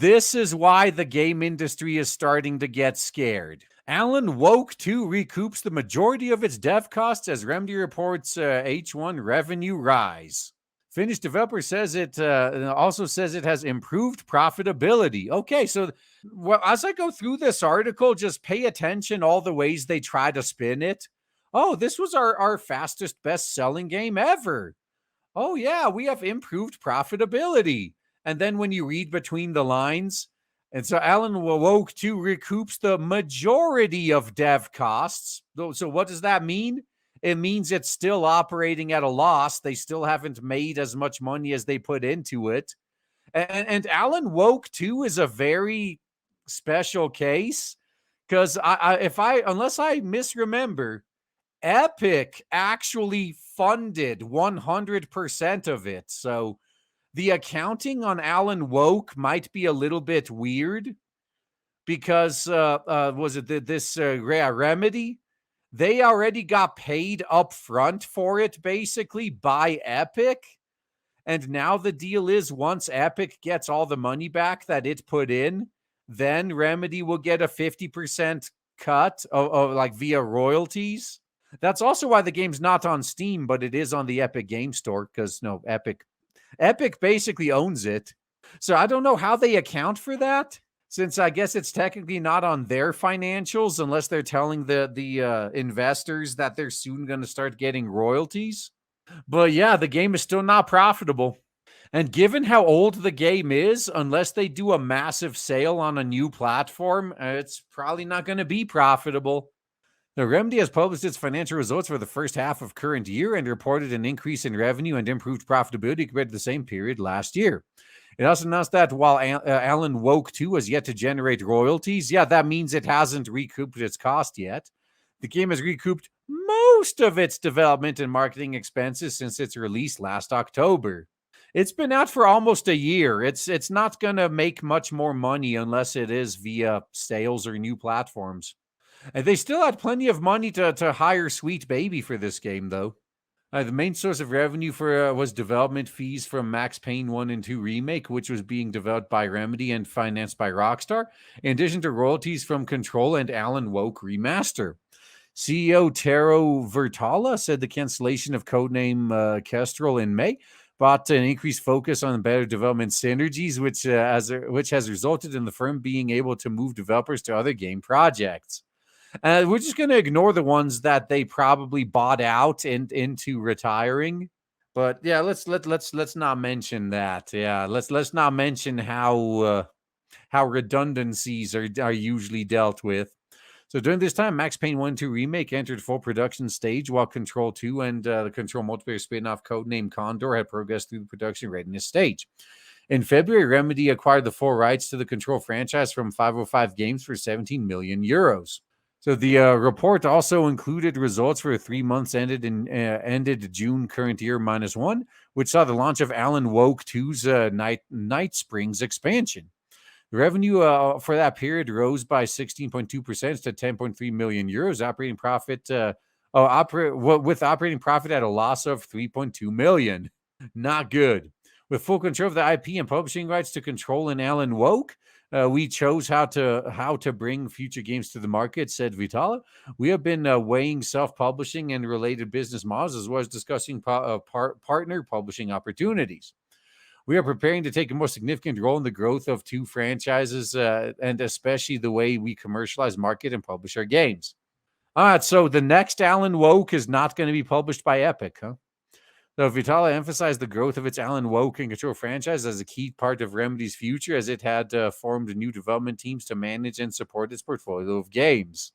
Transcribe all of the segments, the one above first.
this is why the game industry is starting to get scared. Alan Woke 2 recoups the majority of its dev costs as Remedy reports H1 revenue rise. Finnish developer says it also says it has improved profitability. Okay, so as I go through this article, just pay attention all the ways they try to spin it. Oh, this was our fastest best-selling game ever. Oh, yeah, we have improved profitability. And then when you read between the lines, and so Alan Woke 2 recoups the majority of dev costs. So what does that mean? It means it's still operating at a loss. They still haven't made as much money as they put into it. And Alan Woke 2 is a very special case because unless I misremember, Epic actually funded 100% of it. So the accounting on Alan Woke might be a little bit weird because was it this Remedy? They already got paid up front for it basically by Epic. And now the deal is once Epic gets all the money back that it put in, then Remedy will get a 50% cut of like via royalties. That's also why the game's not on Steam, but it is on the Epic Game Store because Epic basically owns it. So I don't know how they account for that, since I guess it's technically not on their financials unless they're telling the investors that they're soon going to start getting royalties. But yeah, the game is still not profitable. And given how old the game is, unless they do a massive sale on a new platform, it's probably not going to be profitable. The Remedy has published its financial results for the first half of current year and reported an increase in revenue and improved profitability compared to the same period last year. It also announced that while Alan Woke 2 has yet to generate royalties, that means it hasn't recouped its cost yet. The game has recouped most of its development and marketing expenses since its release last October. It's been out for almost a year. It's not going to make much more money unless it is via sales or new platforms. And they still had plenty of money to hire Sweet Baby for this game, though. The main source of revenue for was development fees from Max Payne 1 and 2 Remake, which was being developed by Remedy and financed by Rockstar, in addition to royalties from Control and Alan Woke Remaster. CEO Tero Vertala said the cancellation of codename Kestrel in May brought an increased focus on better development synergies, which has resulted in the firm being able to move developers to other game projects. We're just going to ignore the ones that they probably bought out into retiring. But yeah, let's not mention that. Yeah, let's not mention how redundancies are usually dealt with. So during this time, Max Payne 1 2 Remake entered full production stage, while Control 2 and the Control multiplayer spin-off codenamed Condor had progressed through the production readiness stage. In February, Remedy acquired the full rights to the Control franchise from 505 Games for 17 million euros. So the report also included results for 3 months ended June current year -1, which saw the launch of Alan Woke 2's Night Springs expansion. The revenue for that period rose by 16.2% to 10.3 million euros. Operating profit with operating profit at a loss of 3.2 million. Not good. With full control of the IP and publishing rights to Control and Alan Woke, we chose how to bring future games to the market, said Vitala. We have been weighing self-publishing and related business models, as well as discussing partner publishing opportunities. We are preparing to take a more significant role in the growth of two franchises, and especially the way we commercialize, market, and publish our games. All right, so the next Alan Woke is not going to be published by Epic, huh? So Vitala emphasized the growth of its Alan Woke and Control franchise as a key part of Remedy's future, as it had formed new development teams to manage and support its portfolio of games.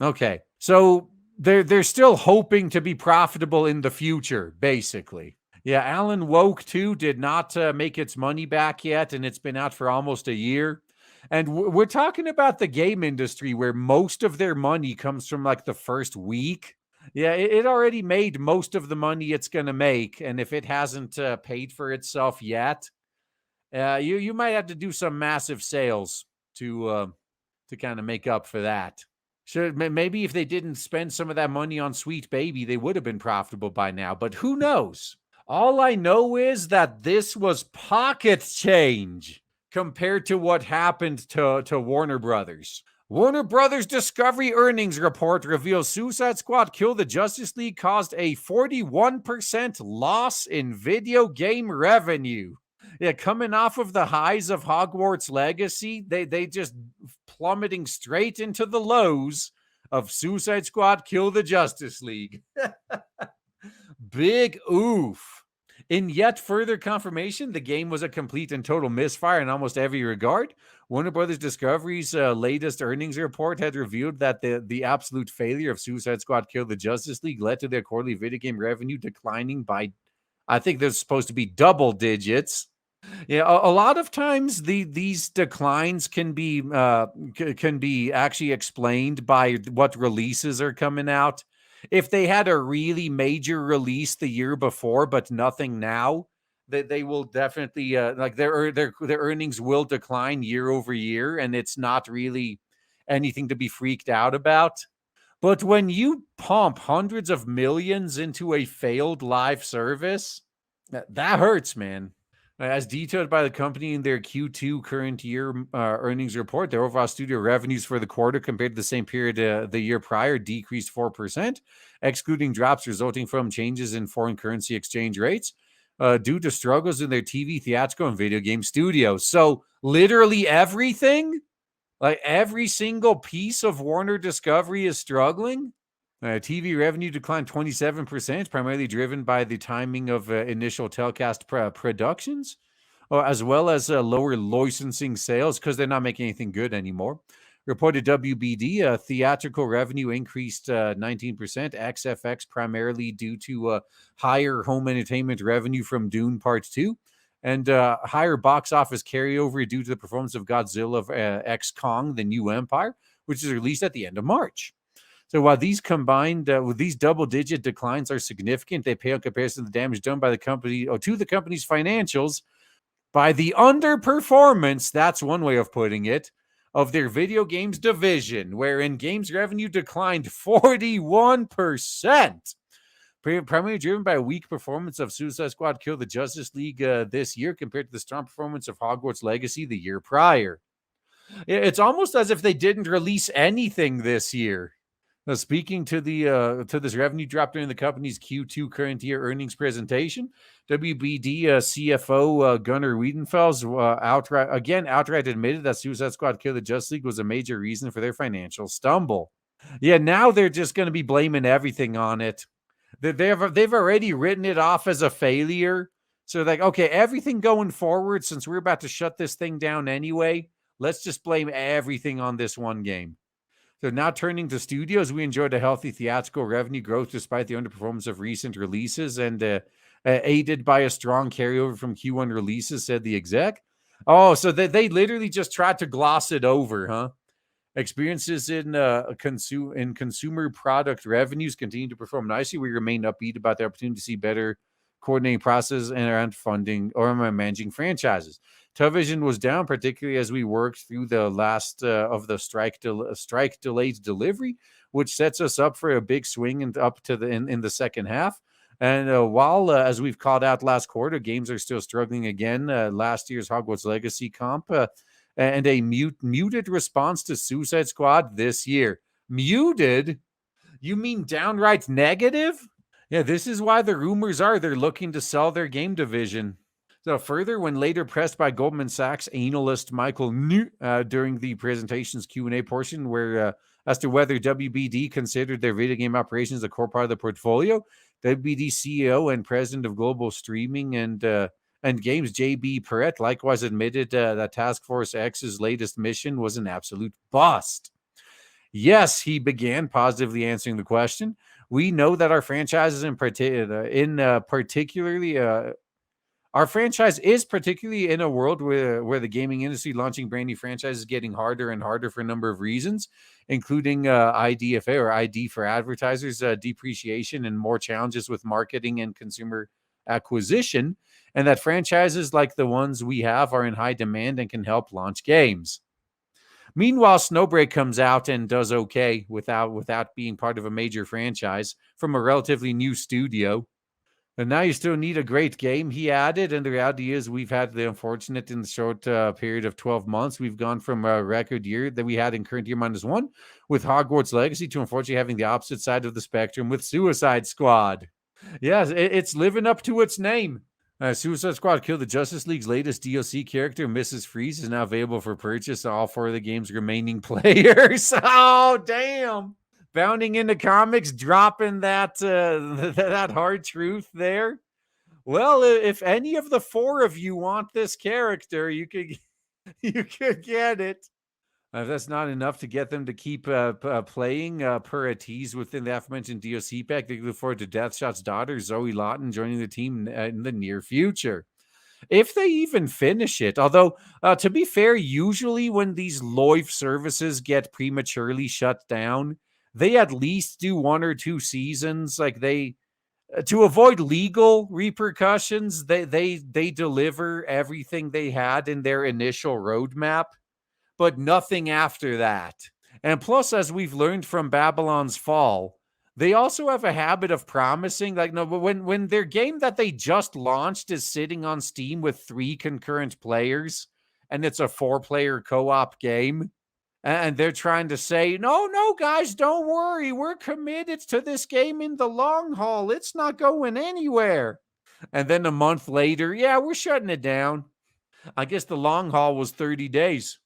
Okay, so they're still hoping to be profitable in the future, basically. Yeah, Alan Woke 2 did not make its money back yet, and it's been out for almost a year. And we're talking about the game industry where most of their money comes from like the first week. Yeah, it already made most of the money it's going to make. And if it hasn't paid for itself yet, you might have to do some massive sales to kind of make up for that. Sure, maybe if they didn't spend some of that money on Sweet Baby, they would have been profitable by now. But who knows? All I know is that this was pocket change. compared to what happened to Warner Brothers. Warner Brothers Discovery earnings report reveals Suicide Squad Kill the Justice League caused a 41% loss in video game revenue. Yeah, coming off of the highs of Hogwarts Legacy, they just plummeting straight into the lows of Suicide Squad Kill the Justice League. Big oof. In yet further confirmation, the game was a complete and total misfire in almost every regard. Warner Brothers Discovery's latest earnings report had revealed that the absolute failure of Suicide Squad Kill the Justice League led to their quarterly video game revenue declining by, I think there's supposed to be double digits. Yeah, a lot of times these declines can be actually explained by what releases are coming out. If they had a really major release the year before, but nothing now, they will definitely like their earnings will decline year over year, and it's not really anything to be freaked out about. But when you pump hundreds of millions into a failed live service, that hurts, man. As detailed by the company in their Q2 current year earnings report, their overall studio revenues for the quarter compared to the same period the year prior decreased 4%, excluding drops resulting from changes in foreign currency exchange rates due to struggles in their TV, theatrical, and video game studios. So literally everything, like every single piece of Warner Discovery is struggling. TV revenue declined 27%, primarily driven by the timing of initial telecast productions, as well as lower licensing sales because they're not making anything good anymore. Reported WBD, theatrical revenue increased 19%, XFX primarily due to higher home entertainment revenue from Dune Part 2, and higher box office carryover due to the performance of Godzilla X Kong, The New Empire, which is released at the end of March. So while these combined with these double-digit declines are significant, they pale in comparison to the damage done by the company or to the company's financials by the underperformance, that's one way of putting it, of their video games division, wherein games revenue declined 41%, primarily driven by a weak performance of Suicide Squad Kill the Justice League this year compared to the strong performance of Hogwarts Legacy the year prior. It's almost as if they didn't release anything this year. Now, speaking to this revenue drop during the company's Q2 current year earnings presentation, WBD CFO Gunnar Wiedenfels outright admitted that Suicide Squad Kill the Justice League was a major reason for their financial stumble. Yeah, now they're just going to be blaming everything on it. They've already written it off as a failure. So like, okay, everything going forward, since we're about to shut this thing down anyway, let's just blame everything on this one game. So now turning to studios, we enjoyed a healthy theatrical revenue growth despite the underperformance of recent releases and aided by a strong carryover from Q1 releases, said the exec. Oh, so they literally just tried to gloss it over, huh? Experiences in consumer product revenues continue to perform nicely. We remain upbeat about the opportunity to see better coordinating process and around funding or managing franchises. Television was down, particularly as we worked through the last of the strike delayed delivery, which sets us up for a big swing and up to in the second half. And while, as we've called out last quarter, games are still struggling again. Last year's Hogwarts Legacy comp and a muted response to Suicide Squad this year. Muted? You mean downright negative? Yeah, this is why the rumors are they're looking to sell their game division. So further, when later pressed by Goldman Sachs analyst Michael New during the presentation's Q&A portion, where as to whether WBD considered their video game operations a core part of the portfolio, WBD CEO and president of global streaming and games, JB Perrett, likewise admitted that Task Force X's latest mission was an absolute bust. Yes, he began positively answering the question. We know that our franchises our franchise is particularly in a world where the gaming industry launching brand new franchises is getting harder and harder for a number of reasons, including IDFA or ID for advertisers, depreciation, and more challenges with marketing and consumer acquisition, and that franchises like the ones we have are in high demand and can help launch games. Meanwhile, Snowbreak comes out and does okay without being part of a major franchise from a relatively new studio. And now you still need a great game, he added. And the reality is, we've had the unfortunate in the short period of 12 months, we've gone from a record year that we had in current year -1 with Hogwarts Legacy to unfortunately having the opposite side of the spectrum with Suicide Squad. Yes, it's living up to its name. Suicide Squad Kill the Justice League's latest DLC character, Mrs. Freeze, is now available for purchase to all 4 of the game's remaining players. Oh, damn. Bounding into comics, dropping that that hard truth there. Well, if any of the 4 of you want this character, you could you could get it. If that's not enough to get them to keep playing per a tease within the aforementioned DLC pack, they look forward to Deathshot's daughter, Zoe Lawton, joining the team in the near future. If they even finish it, although, to be fair, usually when these live services get prematurely shut down, they at least do 1 or 2 seasons. Like to avoid legal repercussions, they deliver everything they had in their initial roadmap, but nothing after that. And plus, as we've learned from Babylon's Fall, they also have a habit of promising, like, no, but when their game that they just launched is sitting on Steam with 3 concurrent players and it's a 4-player co-op game, and they're trying to say, no, guys, don't worry, we're committed to this game in the long haul. It's not going anywhere. And then a month later, yeah, we're shutting it down. I guess the long haul was 30 days.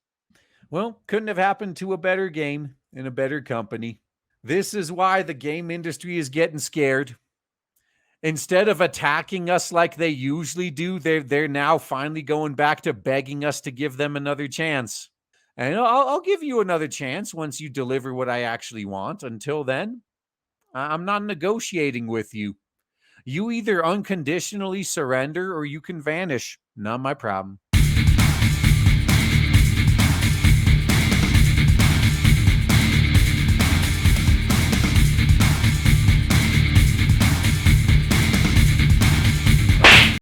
Well, couldn't have happened to a better game in a better company. This is why the game industry is getting scared. Instead of attacking us like they usually do, they're now finally going back to begging us to give them another chance. And I'll give you another chance once you deliver what I actually want. Until then, I'm not negotiating with you. You either unconditionally surrender or you can vanish. Not my problem.